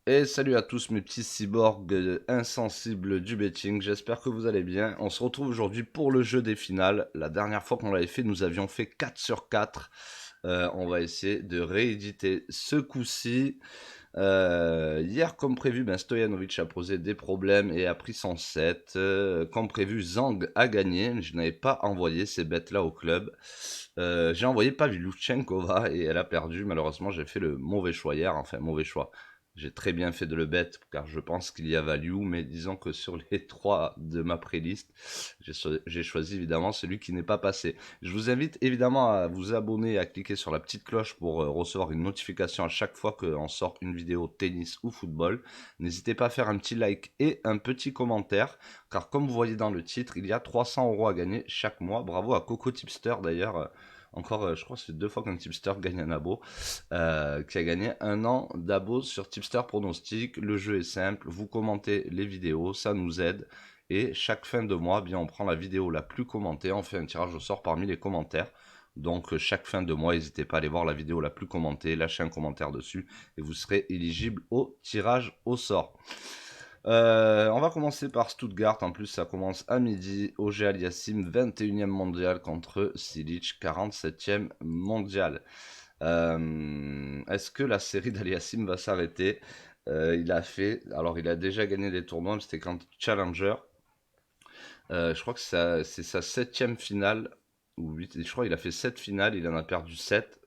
Et salut à tous mes petits cyborgs insensibles du betting, j'espère que vous allez bien. On se retrouve aujourd'hui pour le jeu des finales. La dernière fois qu'on l'avait fait, nous avions fait 4 sur 4. On va essayer de rééditer ce coup-ci. Hier, comme prévu, Stojanovic a posé des problèmes et a pris son set. Comme prévu, Zhang a gagné. Je n'avais pas envoyé ces bêtes-là au club. J'ai envoyé Pavlyuchenkova et elle a perdu. Malheureusement, j'ai fait le mauvais choix hier. Enfin, mauvais choix. J'ai très bien fait de le bet car je pense qu'il y a value, mais disons que sur les trois de ma playlist, j'ai choisi évidemment celui qui n'est pas passé. Je vous invite évidemment à vous abonner et à cliquer sur la petite cloche pour recevoir une notification à chaque fois qu'on sort une vidéo tennis ou football. N'hésitez pas à faire un petit like et un petit commentaire, car comme vous voyez dans le titre, il y a 300 € à gagner chaque mois. Bravo à Coco Tipster d'ailleurs. Encore, je crois que c'est 2 fois qu'un tipster gagne un abo, qui a gagné 1 an d'abo sur Tipster Pronostic. Le jeu est simple, vous commentez les vidéos, ça nous aide. Et chaque fin de mois, bien, on prend la vidéo la plus commentée, on fait un tirage au sort parmi les commentaires. Donc chaque fin de mois, n'hésitez pas à aller voir la vidéo la plus commentée, lâchez un commentaire dessus et vous serez éligible au tirage au sort. On va commencer par Stuttgart. En plus, ça commence à midi. Auger Aliassime, 21e mondial contre Silic, 47e mondial. Est-ce que la série d'Aliassime va s'arrêter? Alors il a déjà gagné des tournois, mais c'était quand Challenger. Je crois que c'est sa septième finale, ou 8, je crois qu'il a fait 7 finales, il en a perdu 7.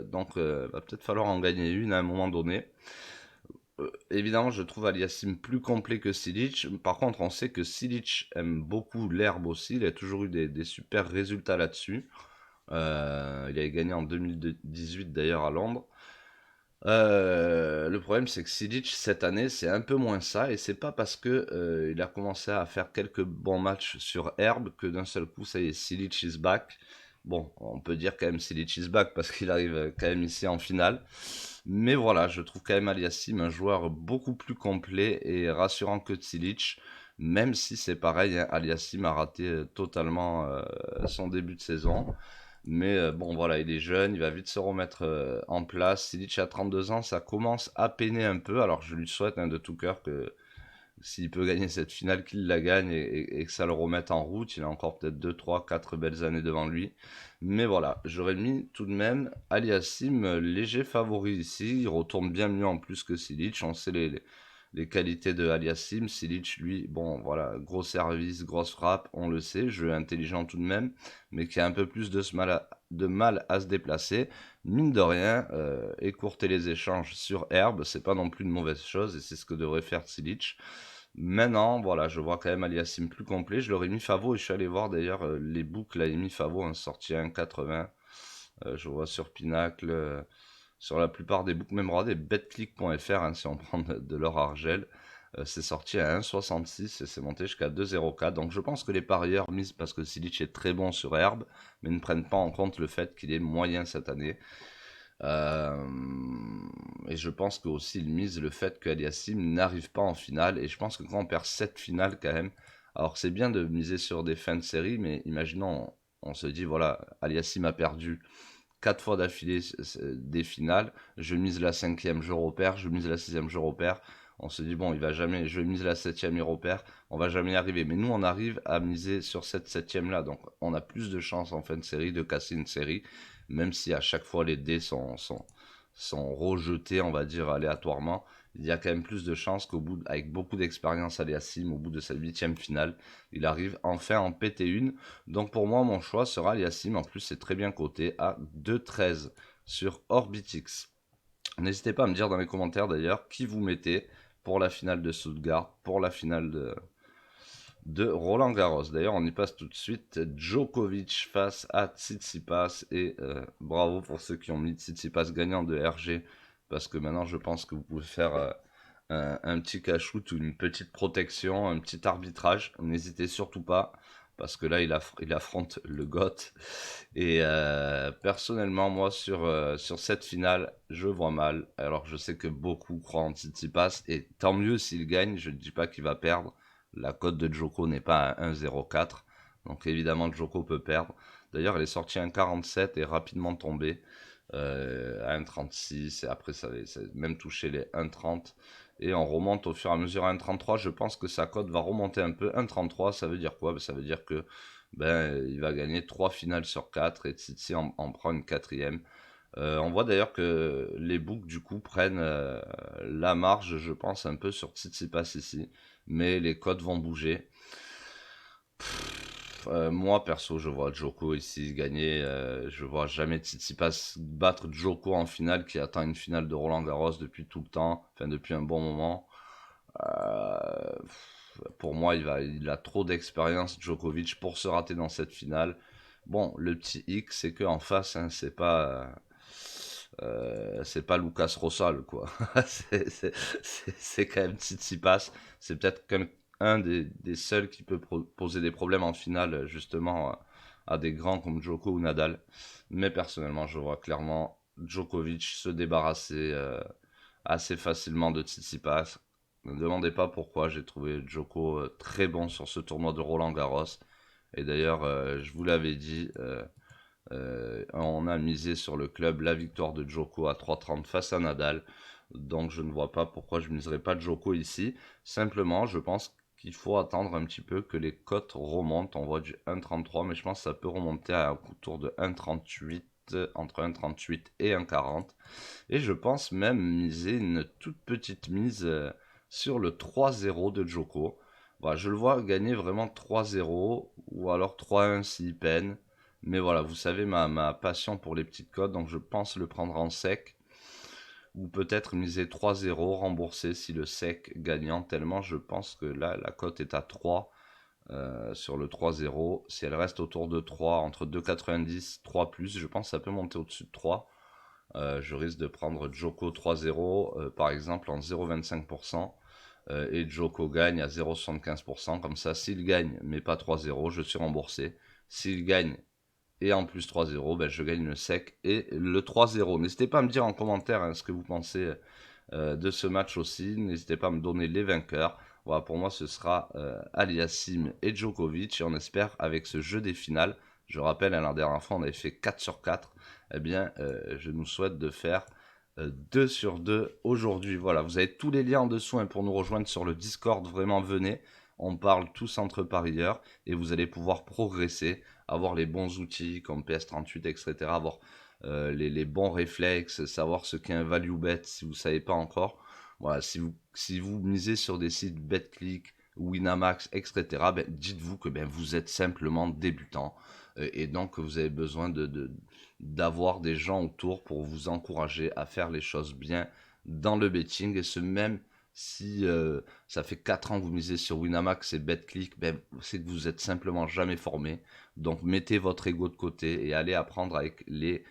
Donc va peut-être falloir en gagner une à un moment donné. Évidemment, je trouve Aliassime plus complet que Silic. Par contre, on sait que Silic aime beaucoup l'herbe aussi. Il a toujours eu des super résultats là-dessus. Il avait gagné en 2018 d'ailleurs à Londres. Le problème, c'est que Silic, cette année, c'est un peu moins ça. Et c'est pas parce que il a commencé à faire quelques bons matchs sur herbe que d'un seul coup, ça y est, Silic is back. Bon, on peut dire quand même Silic is back parce qu'il arrive quand même ici en finale. Mais voilà, je trouve quand même Aliassime un joueur beaucoup plus complet et rassurant que Silic. Même si c'est pareil, hein, Aliassime a raté totalement son début de saison. Mais bon, voilà, il est jeune, il va vite se remettre en place. Silic a 32 ans, ça commence à peiner un peu. Alors je lui souhaite de tout cœur que s'il peut gagner cette finale, qu'il la gagne et que ça le remette en route. Il a encore peut-être 2, 3, 4 belles années devant lui. Mais voilà, j'aurais mis tout de même Aliassime léger favori ici. Il retourne bien mieux en plus que Silic. On sait les qualités de Aliassime. Silic, lui, bon, voilà, gros service, grosse frappe, on le sait. Jeu intelligent tout de même, mais qui a un peu plus de mal à se déplacer. Mine de rien, écourter les échanges sur herbe, c'est pas non plus une mauvaise chose, et c'est ce que devrait faire Silic. Maintenant, voilà, je vois quand même Aliassime plus complet. Je l'aurais mis Favo et je suis allé voir d'ailleurs les books. Là, il mis Favo en sorti à 1,80. Je vois sur Pinacle, sur la plupart des books, même regardez betclick.fr, hein, si on prend de l'or argel. C'est sorti à 1,66 et c'est monté jusqu'à 2,04. Donc je pense que les parieurs misent parce que Silic est très bon sur herbe, mais ne prennent pas en compte le fait qu'il est moyen cette année. Euh, et je pense que aussi il mise le fait qu'Aliassime n'arrive pas en finale. Et je pense que quand on perd 7 finales quand même, alors c'est bien de miser sur des fins de série, mais imaginons, on se dit voilà, Aliassime a perdu 4 fois d'affilée des finales, je mise la cinquième, je repère, je mise la sixième, je repère. On se dit bon, il va jamais, je mise la septième, il repère, on va jamais y arriver. Mais nous, on arrive à miser sur cette septième là, donc on a plus de chances en fin de série de casser une série, même si à chaque fois les dés sont rejetés, on va dire aléatoirement. Il y a quand même plus de chances qu'au bout, avec beaucoup d'expérience Aliassime, au bout de sa huitième finale, il arrive enfin à en péter une. Donc pour moi, mon choix sera Aliassime. En plus, c'est très bien coté à 2,13 sur Orbitix. N'hésitez pas à me dire dans les commentaires d'ailleurs qui vous mettez pour la finale de Stuttgart, pour la finale de Roland Garros. D'ailleurs, on y passe tout de suite. Djokovic face à Tsitsipas. Et bravo pour ceux qui ont mis Tsitsipas gagnant de RG. Parce que maintenant, je pense que vous pouvez faire un petit cash-out ou une petite protection, un petit arbitrage. N'hésitez surtout pas. Parce que là, il affronte le GOAT. Et personnellement, moi, sur cette finale, je vois mal. Alors, je sais que beaucoup croient en Tsitsipas. Et tant mieux s'il gagne. Je ne dis pas qu'il va perdre. La cote de Joko n'est pas à 1,04. Donc, évidemment, Joko peut perdre. D'ailleurs, elle est sortie à 1,47 et rapidement tombée. à 1,36 et après ça même touché les 1,30 et on remonte au fur et à mesure à 1,33. Je pense que sa cote va remonter un peu. 1,33, ça veut dire quoi? Ben, ça veut dire que il va gagner 3 finales sur 4 et Tsitsipas en prend une quatrième. On voit d'ailleurs que les books du coup prennent la marge, je pense, un peu sur Tsitsipas ici, mais les cotes vont bouger. Moi perso, je vois Djoko ici gagner. Je vois jamais Tsitsipas battre Djoko en finale, qui attend une finale de Roland Garros depuis tout le temps, enfin depuis un bon moment. Euh, pour moi, il a trop d'expérience, Djokovic, pour se rater dans cette finale. Bon, le petit X, c'est que en face, hein, c'est pas Lucas Rosal, quoi. C'est quand même Tsitsipas. C'est peut-être un des seuls qui peut poser des problèmes en finale, justement, à des grands comme Djoko ou Nadal. Mais personnellement, je vois clairement Djokovic se débarrasser assez facilement de Tsitsipas. Ne me demandez pas pourquoi, j'ai trouvé Djoko très bon sur ce tournoi de Roland Garros. Et d'ailleurs, je vous l'avais dit, on a misé sur le club la victoire de Djoko à 3,30 face à Nadal. Donc je ne vois pas pourquoi je ne miserais pas Djoko ici. Simplement, je pense qu'il faut attendre un petit peu que les cotes remontent. On voit du 1,33, mais je pense que ça peut remonter à un tour de 1,38, entre 1,38 et 1,40. Et je pense même miser une toute petite mise sur le 3-0 de Djoko. Voilà, je le vois gagner vraiment 3-0 ou alors 3-1 s'il peine. Mais voilà, vous savez ma passion pour les petites cotes, donc je pense le prendre en sec. Ou peut-être miser 3-0, rembourser si le sec gagnant, tellement je pense que là, la cote est à 3 sur le 3-0. Si elle reste autour de 3, entre 2,90, 3 plus, je pense que ça peut monter au-dessus de 3. Je risque de prendre Djoko 3-0, par exemple, en 0,25%. Et Djoko gagne à 0,75%. Comme ça, s'il gagne, mais pas 3-0, je suis remboursé. S'il gagne et en plus 3-0, ben, je gagne le sec et le 3-0. N'hésitez pas à me dire en commentaire ce que vous pensez de ce match aussi. N'hésitez pas à me donner les vainqueurs. Voilà, pour moi, ce sera Aliassim et Djokovic. Et on espère, avec ce jeu des finales, je rappelle, la dernière fois, on avait fait 4 sur 4. Eh bien, je nous souhaite de faire 2 sur 2 aujourd'hui. Voilà, vous avez tous les liens en dessous pour nous rejoindre sur le Discord. Vraiment, venez. On parle tous entre parieurs et vous allez pouvoir progresser, avoir les bons outils comme PS38, etc. Avoir les bons réflexes, savoir ce qu'est un value bet si vous ne savez pas encore. Voilà, si vous misez sur des sites BetClick, Winamax, etc., ben, dites-vous que ben, vous êtes simplement débutant et donc vous avez besoin d'avoir des gens autour pour vous encourager à faire les choses bien dans le betting et ce même si ça fait 4 ans que vous misez sur Winamax et BetClick, ben, c'est que vous êtes simplement jamais formé. Donc mettez votre ego de côté et allez apprendre avec les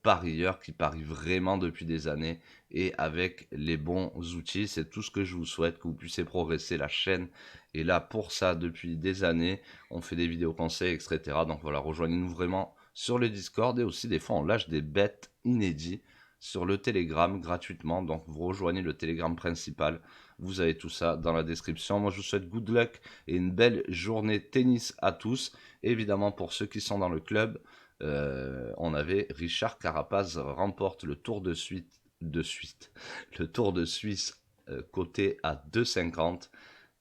parieurs qui parient vraiment depuis des années et avec les bons outils. C'est tout ce que je vous souhaite, que vous puissiez progresser. La chaîne est là pour ça depuis des années. On fait des vidéos conseils, etc. Donc voilà, rejoignez-nous vraiment sur le Discord et aussi des fois on lâche des bêtes inédits sur le Telegram gratuitement. Donc vous rejoignez le Telegram principal. Vous avez tout ça dans la description. Moi je vous souhaite good luck et une belle journée tennis à tous. Évidemment pour ceux qui sont dans le club, on avait Richard Carapaz remporte le Tour le Tour de Suisse coté à 2,50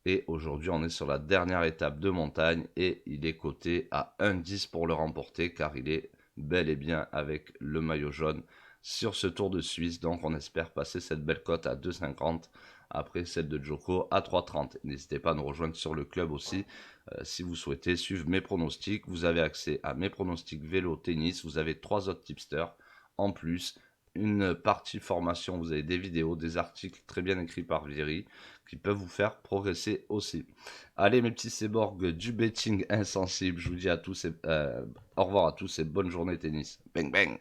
et aujourd'hui on est sur la dernière étape de montagne et il est coté à 1,10 pour le remporter car il est bel et bien avec le maillot jaune sur ce Tour de Suisse. Donc on espère passer cette belle cote à 2,50 après celle de Djoko à 3,30. N'hésitez pas à nous rejoindre sur le club aussi si vous souhaitez suivre mes pronostics. Vous avez accès à mes pronostics vélo, tennis. Vous avez 3 autres tipsters en plus. Une partie formation, vous avez des vidéos, des articles très bien écrits par Viry qui peuvent vous faire progresser aussi. Allez mes petits cyborgs du betting insensible, je vous dis à tous au revoir à tous et bonne journée tennis. Bang bang.